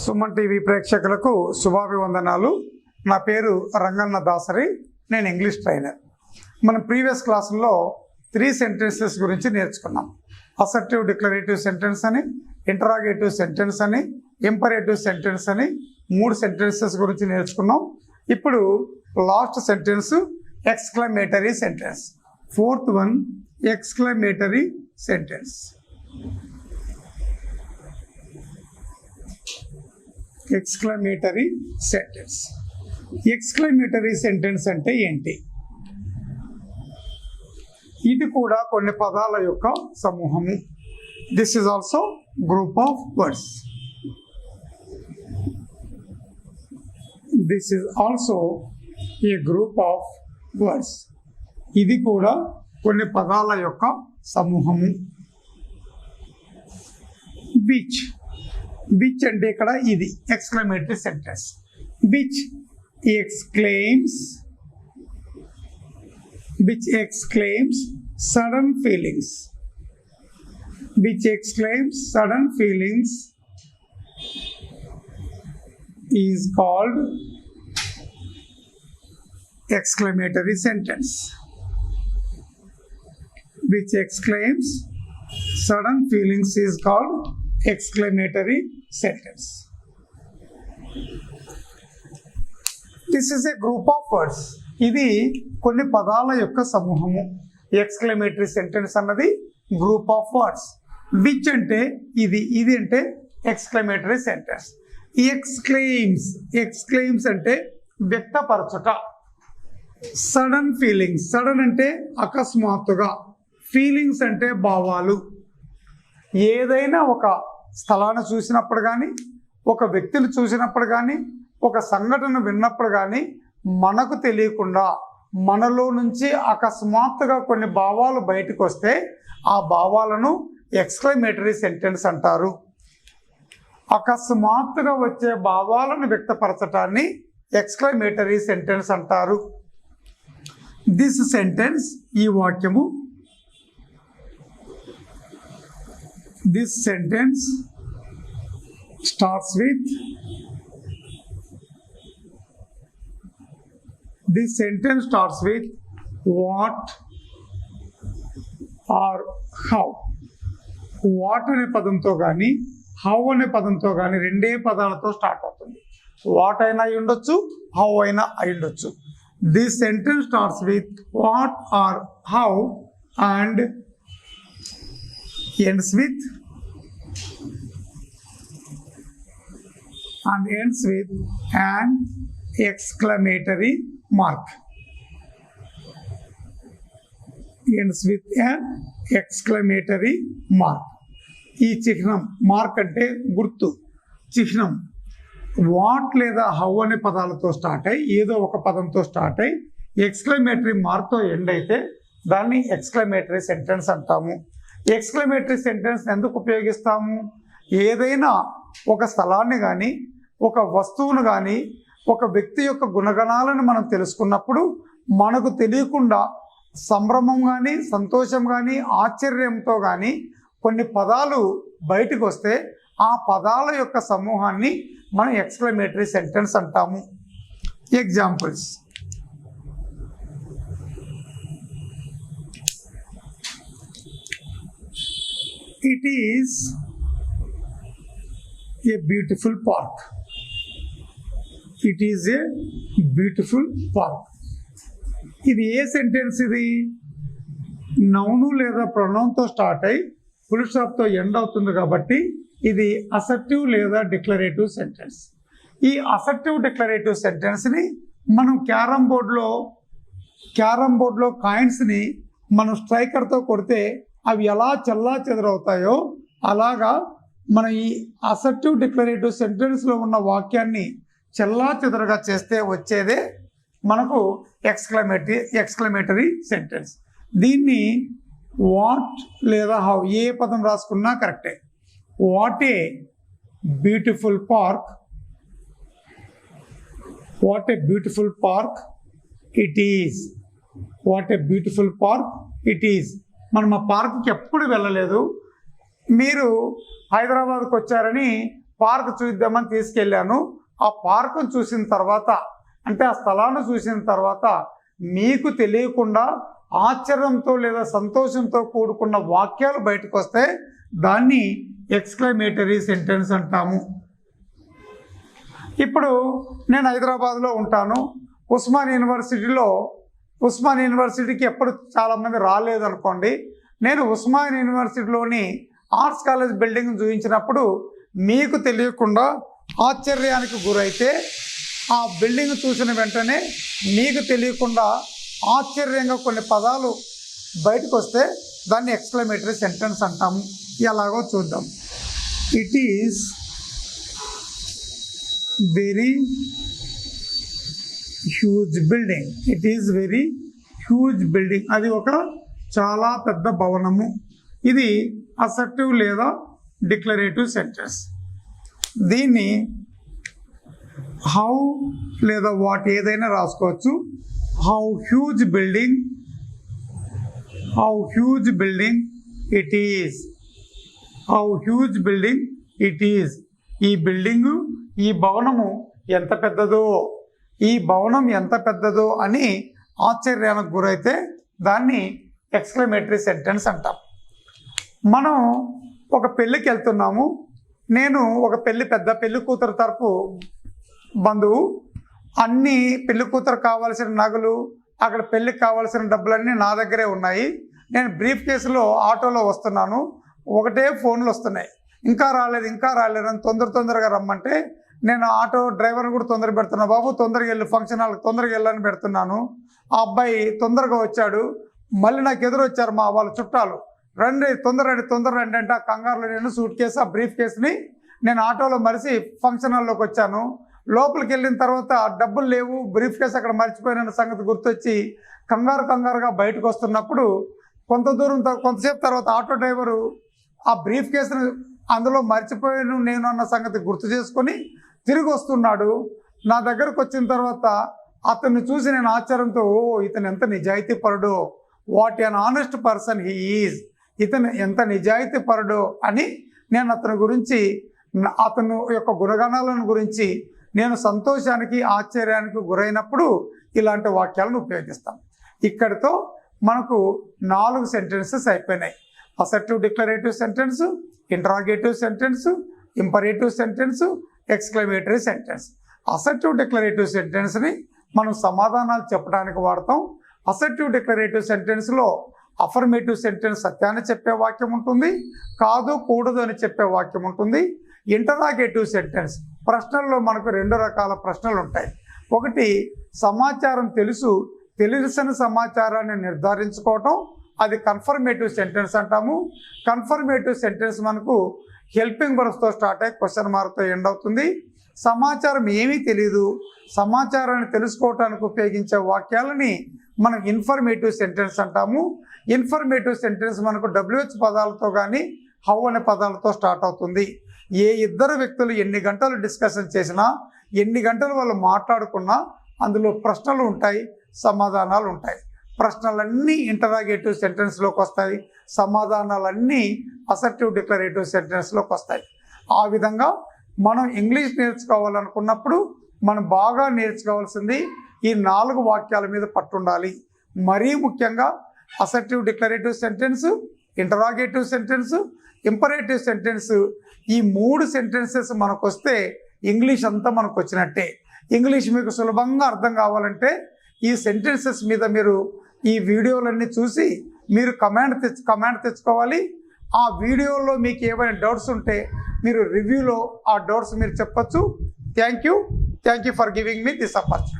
Suman TV ప్రేక్షకులకు శుభాభివందనాలు. నా పేరు రంగన్న దాసరి, నేను ఇంగ్లీష్ ట్రైనర్. మనం ప్రీవియస్ క్లాసుల్లో 3 సెంటెన్సెస్ గురించి నేర్చుకున్నాం. అసర్టివ్ డిక్లరేటివ్ సెంటెన్స్ అని, ఇంటరాగేటివ్ సెంటెన్స్ అని, ఇంపరేటివ్ సెంటెన్స్ అని 3 సెంటెన్సెస్ గురించి నేర్చుకున్నాం. ఇప్పుడు last sentence exclamatory sentence. 4th one exclamatory sentence. Exclamatory sentence. Exclamatory sentence అంటే ఏంటి? ఇది కూడా కొన్ని పదాల యొక్క సమూహము. This is also group of words. This is also a group of words. ఇది కూడా కొన్ని పదాల యొక్క సమూహము. విచ్ విచ్ అంటే ఇక్కడ ఇది exclamatory sentence. Which exclaims sudden feelings. Which exclaims sudden feelings is called exclamatory sentence. Which exclaims sudden feelings is called exclamatory sentence. This is a group of words. ఇది కొన్ని పదాల యొక్క సమూహము. ఎక్స్క్లమేటరీ సెంటెన్స్ అన్నది group of words. Which అంటే ఇది, ఇది అంటే ఎక్స్క్లమేటరీ సెంటెన్స్. ఎక్స్క్లెయిమ్స్ అంటే వ్యక్తపరచుట. సడన్ ఫీలింగ్స్, సడన్ అంటే అకస్మాత్తుగా, ఫీలింగ్స్ అంటే భావాలు. ఏదైనా ఒక స్థలాన్ని చూసినప్పుడు కానీ, ఒక వ్యక్తిని చూసినప్పుడు కానీ, ఒక సంఘటన విన్నప్పుడు కానీ మనకు తెలియకుండా మనలో నుంచి అకస్మాత్తుగా కొన్ని భావాలు బయటకు వస్తే ఆ భావాలను ఎక్స్క్లమేటరీ సెంటెన్స్ అంటారు. అకస్మాత్తుగా వచ్చే భావాలను వ్యక్తపరచటాన్ని ఎక్స్క్లమేటరీ సెంటెన్స్ అంటారు. దిస్ సెంటెన్స్, ఈ వాక్యము, this sentence starts with This sentence starts with what or how. What అనే పదంతో కానీ, how అనే పదంతో కానీ రెండే పదాలతో స్టార్ట్ అవుతుంది. వాట్ అయినా అయి ఉండొచ్చు, హౌ అయినా అయి ఉండొచ్చు. This sentence starts with what or how and ends with an exclamatory mark. Ends with an exclamatory mark. ఈ చిహ్నం, మార్క్ అంటే గుర్తు, చిహ్నం వాట్ లేదా హౌ అనే పదాలతో స్టార్ట్ అయ్యి, ఏదో ఒక పదంతో స్టార్ట్ అయ్యి ఎక్స్క్లమేటరీ మార్క్తో ఎండ్ అయితే దాన్ని ఎక్స్క్లమేటరీ సెంటెన్స్ అంటాము. ఎక్స్క్లమేటరీ సెంటెన్స్ ఎందుకు ఉపయోగిస్తాము? ఏదైనా ఒక స్థలాన్ని కానీ, ఒక వస్తువును కానీ, ఒక వ్యక్తి యొక్క గుణగణాలను మనం తెలుసుకున్నప్పుడు మనకు తెలియకుండా సంభ్రమం కానీ, సంతోషం కానీ, ఆశ్చర్యంతో కానీ కొన్ని పదాలు బయటకు వస్తే ఆ పదాల యొక్క సమూహాన్ని మనం ఎక్స్క్లమేటరీ సెంటెన్స్ అంటాము. Examples: it is a beautiful park. It is a beautiful park. ఇది ఏ సెంటెన్స్? ఇది నౌను లేదా ప్రొనౌన్తో స్టార్ట్ అయ్యి ఫుల్ స్టాప్తో ఎండ్ అవుతుంది కాబట్టి ఇది అసర్టివ్ లేదా డిక్లరేటివ్ సెంటెన్స్. ఈ అసర్టివ్ డిక్లరేటివ్ సెంటెన్స్ని మనం క్యారమ్ బోర్డులో కాయిన్స్ని మనం స్ట్రైకర్తో కొడితే అవి ఎలా చెల్లా చెదరవుతాయో అలాగా మనం ఈ అసర్టివ్ డిక్లరేటివ్ సెంటెన్స్లో ఉన్న వాక్యాన్ని చెల్లా చెదరగా చేస్తే వచ్చేదే మనకు ఎక్స్క్లమేటరీ సెంటెన్స్. దీన్ని వాట్ లేదా హౌ ఏ పదం రాసుకున్నా కరెక్టే. What a beautiful park, what a beautiful park it is. What a beautiful park it is. మనం ఆ పార్క్కి ఎప్పుడు వెళ్ళలేదు, మీరు హైదరాబాద్కి వచ్చారని పార్క్ చూద్దామని తీసుకెళ్ళాను. ఆ పార్కును చూసిన తర్వాత అంటే ఆ స్థలాన్ని చూసిన తర్వాత మీకు తెలియకుండా ఆశ్చర్యంతో లేదా సంతోషంతో కూడుకున్న వాక్యాలు బయటకు వస్తే దాన్ని ఎక్స్క్లమేటరీ సెంటెన్స్ అంటాము. ఇప్పుడు నేను హైదరాబాద్లో ఉంటాను. ఉస్మాన్ యూనివర్సిటీకి ఎప్పుడు చాలామంది రాలేదు అనుకోండి. నేను ఉస్మాన్ యూనివర్సిటీలోని ఆర్ట్స్ కాలేజ్ బిల్డింగ్ చూపించినప్పుడు మీకు తెలియకుండా ఆశ్చర్యానికి గురైతే ఆ బిల్డింగ్ చూసిన వెంటనే మీకు తెలియకుండా ఆశ్చర్యంగా కొన్ని పదాలు బయటకు వస్తే దాన్ని ఎక్స్క్లమేటరీ సెంటెన్స్ అంటాము. ఎలాగో చూద్దాం. It is very huge building. It is very huge building. అది ఒక చాలా పెద్ద భవనము. ఇది అసర్టివ్ లేదా డిక్లరేటివ్ సెంటెన్స్. దీన్ని హౌ లేదా వాట్ ఏదైనా రాసుకోవచ్చు. How huge building it is. How huge building it is. ఈ బిల్డింగు, ఈ భవనము ఎంత పెద్దదో, ఈ భవనం ఎంత పెద్దదో అని ఆశ్చర్యానికి గురైతే దాన్ని ఎక్స్క్లమేటరీ సెంటెన్స్ అంటాం. మనం ఒక పెళ్ళికి వెళ్తున్నాము. నేను ఒక పెద్ద పెళ్లి కూతురు తరపు బంధువు. అన్ని పెళ్లి కూతురు కావాల్సిన నగలు, అక్కడ పెళ్ళికి కావాల్సిన డబ్బులన్నీ నా దగ్గరే ఉన్నాయి. నేను బ్రీఫ్ కేసులో ఆటోలో వస్తున్నాను. ఒకటే ఫోన్లు వస్తున్నాయి, ఇంకా రాలేదు అని తొందరగా రమ్మంటే నేను ఆటో డ్రైవర్ని కూడా తొందర పెడుతున్నా. బాబు తొందరగా వెళ్ళు, ఫంక్షన్ హాల్కి తొందరగా వెళ్ళని పెడుతున్నాను. ఆ అబ్బాయి తొందరగా వచ్చాడు. మళ్ళీ నాకు ఎదురు వచ్చారు మా వాళ్ళ చుట్టాలు. రండి తొందర రండి అంటే ఆ కంగారులో నేను సూట్ కేసు, ఆ బ్రీఫ్ కేసుని నేను ఆటోలో మరిచి ఫంక్షన్ హాల్లోకి వచ్చాను. లోపలికి వెళ్ళిన తర్వాత డబ్బులు లేవు, బ్రీఫ్ కేసు అక్కడ మర్చిపోయిన సంగతి గుర్తొచ్చి కంగారుగా బయటకు వస్తున్నప్పుడు కొంతసేపు తర్వాత ఆటో డ్రైవరు ఆ బ్రీఫ్ కేసుని అందులో మర్చిపోయాను నేను అన్న సంగతి గుర్తు చేసుకొని తిరిగి వస్తున్నాడు. నా దగ్గరకు వచ్చిన తర్వాత అతన్ని చూసి నేను ఆశ్చర్యంతో, ఇతను ఎంత నిజాయితీ పరుడో, what an honest person he is, ఇతను ఎంత నిజాయితీ పరుడో అని నేను అతని గురించి, అతను యొక్క గుణగణాలను గురించి నేను సంతోషానికి ఆశ్చర్యానికి గురైనప్పుడు ఇలాంటి వాక్యాలను ఉపయోగిస్తాం. ఇక్కడితో మనకు 4 సెంటెన్సెస్ అయిపోయినాయి. Assertive declarative sentence, interrogative sentence, imperative sentence, exclamatory sentence. Assertive declarative సెంటెన్స్ని మనం సమాధానాలు చెప్పడానికి వాడతాం. అసర్టివ్ డిక్లరేటివ్ సెంటెన్స్లో అఫర్మేటివ్ సెంటెన్స్ సత్యాన్ని చెప్పే వాక్యం ఉంటుంది, కాదు కూడదు అని చెప్పే వాక్యం ఉంటుంది. ఇంటరాగేటివ్ సెంటెన్స్ ప్రశ్నల్లో మనకు 2 రకాల ప్రశ్నలు ఉంటాయి. ఒకటి సమాచారం తెలిసిన సమాచారాన్ని నిర్ధారించుకోవటం, అది కన్ఫర్మేటివ్ సెంటెన్స్ అంటాము. కన్ఫర్మేటివ్ సెంటెన్స్ మనకు హెల్పింగ్ వర్బ్స్తో స్టార్ట్ అయ్యి క్వశ్చన్ మార్క్తో ఎండ్ అవుతుంది. సమాచారం ఏమీ తెలియదు, సమాచారాన్ని తెలుసుకోవటానికి ఉపయోగించే వాక్యాలని మనం ఇన్ఫర్మేటివ్ సెంటెన్స్ అంటాము. ఇన్ఫర్మేటివ్ సెంటెన్స్ మనకు WH పదాలతో కానీ హౌ అనే పదాలతో స్టార్ట్ అవుతుంది. ఏ ఇద్దరు వ్యక్తులు ఎన్ని గంటలు డిస్కషన్ చేసినా, ఎన్ని గంటలు వాళ్ళు మాట్లాడుకున్నా అందులో ప్రశ్నలు ఉంటాయి, సమాధానాలు ఉంటాయి. ప్రశ్నలన్నీ ఇంటరాగేటివ్ సెంటెన్స్లోకి వస్తాయి, సమాధానాలన్నీ అసర్టివ్ డిక్లరేటివ్ సెంటెన్స్లోకి వస్తాయి. ఆ విధంగా మనం ఇంగ్లీష్ నేర్చుకోవాలనుకున్నప్పుడు మనం బాగా నేర్చుకోవాల్సింది ఈ 4 వాక్యాల మీద పట్టుండాలి. మరీ ముఖ్యంగా assertive declarative sentence, interrogative sentence, imperative sentence, ఈ 3 సెంటెన్సెస్ మనకు వస్తే ఇంగ్లీష్ అంతా మనకు వచ్చినట్టే. ఇంగ్లీష్ మీకు సులభంగా అర్థం కావాలంటే ఈ సెంటెన్సెస్ మీద మీరు ఈ వీడియోలన్నీ చూసి మీరు కమాండ్ తెచ్చుకోవాలి. ఆ వీడియోలో మీకు ఏమైనా డౌట్స్ ఉంటే మీరు రివ్యూలో ఆ డౌట్స్ మీరు చెప్పచ్చు. Thank you for giving me this opportunity.